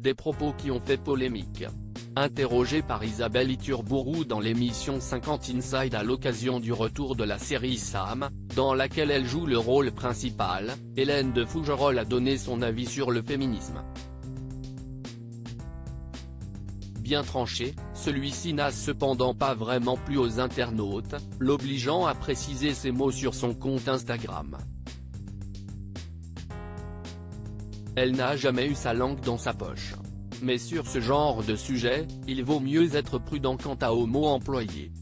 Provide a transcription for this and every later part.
Des propos qui ont fait polémique. Interrogée par Isabelle Iturbourou dans l'émission 50 Inside à l'occasion du retour de la série Sam, dans laquelle elle joue le rôle principal, Hélène de Fougerolles a donné son avis sur le féminisme. Bien tranché, celui-ci n'a cependant pas vraiment plu aux internautes, l'obligeant à préciser ses mots sur son compte Instagram. Elle n'a jamais eu sa langue dans sa poche. Mais sur ce genre de sujet, il vaut mieux être prudent quant aux mots employés.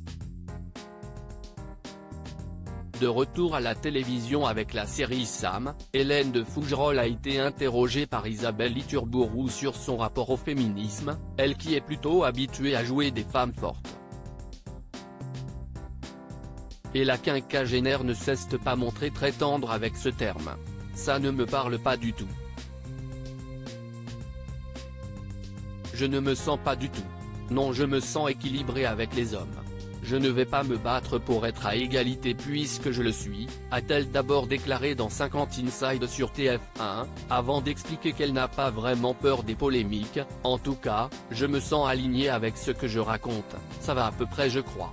De retour à la télévision avec la série Sam, Hélène de Fougerolles a été interrogée par Isabelle Iturbourou sur son rapport au féminisme, elle qui est plutôt habituée à jouer des femmes fortes. Et la quinquagénaire ne s'est pas montrée très tendre avec ce terme. Ça ne me parle pas du tout. Je ne me sens pas du tout. Non, je me sens équilibrée avec les hommes. Je ne vais pas me battre pour être à égalité puisque je le suis, a-t-elle d'abord déclaré dans 50 Inside sur TF1, avant d'expliquer qu'elle n'a pas vraiment peur des polémiques. En tout cas, je me sens alignée avec ce que je raconte, ça va à peu près je crois.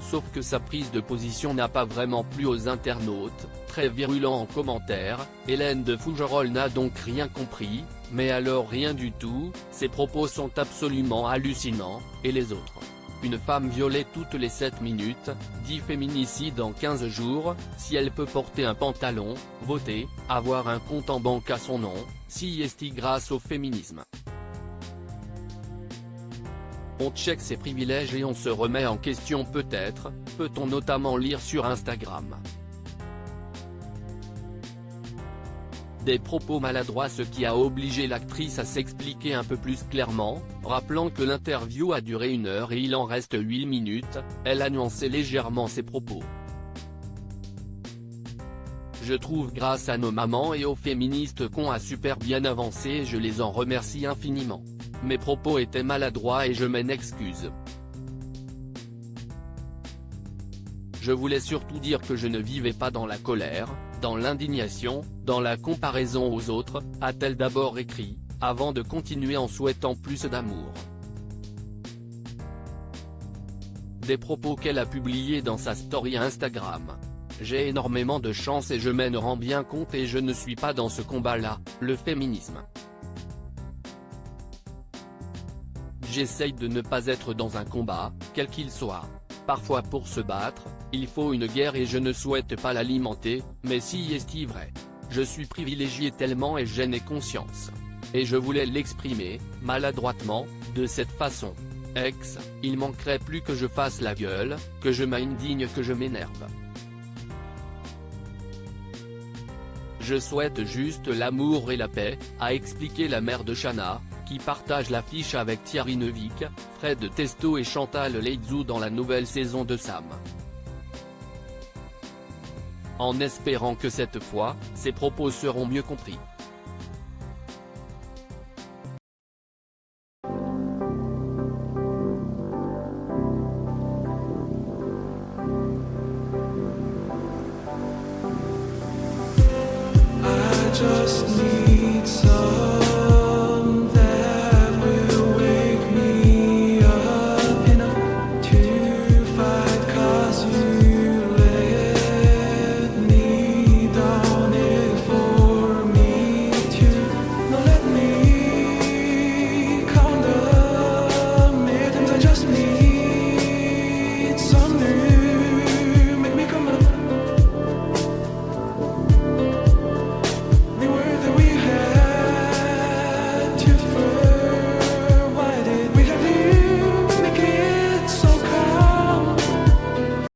Sauf que sa prise de position n'a pas vraiment plu aux internautes, très virulents en commentaire. Hélène de Fougerolles n'a donc rien compris, mais alors rien du tout, ses propos sont absolument hallucinants, et les autres. Une femme violée toutes les 7 minutes, 10 féminicides en 15 jours, si elle peut porter un pantalon, voter, avoir un compte en banque à son nom, si est grâce au féminisme. On check ses privilèges et on se remet en question peut-être, peut-on notamment lire sur Instagram. Des propos maladroits, ce qui a obligé l'actrice à s'expliquer un peu plus clairement, rappelant que l'interview a duré 1 heure et il en reste 8 minutes, elle a nuancé légèrement ses propos. Je trouve grâce à nos mamans et aux féministes qu'on a super bien avancé et je les en remercie infiniment. Mes propos étaient maladroits et je m'en excuse. Je voulais surtout dire que je ne vivais pas dans la colère, dans l'indignation, dans la comparaison aux autres, a-t-elle d'abord écrit, avant de continuer en souhaitant plus d'amour. Des propos qu'elle a publiés dans sa story Instagram. J'ai énormément de chance et je m'en rends bien compte et je ne suis pas dans ce combat-là, le féminisme. J'essaye de ne pas être dans un combat, quel qu'il soit. Parfois pour se battre, il faut une guerre et je ne souhaite pas l'alimenter, mais si est vrai. Je suis privilégié tellement et j'en ai conscience. Et je voulais l'exprimer, maladroitement, de cette façon. Il manquerait plus que je fasse la gueule, que je m'indigne, que je m'énerve. Je souhaite juste l'amour et la paix, a expliqué la mère de Shanna, qui partage l'affiche avec Thierry Neuvik, Fred Testo et Chantal Leitzou dans la nouvelle saison de Sam. En espérant que cette fois, ses propos seront mieux compris. I just need some that will wake me up enough to fight, 'cause you let me down it for me to not let me count the minutes. I just need some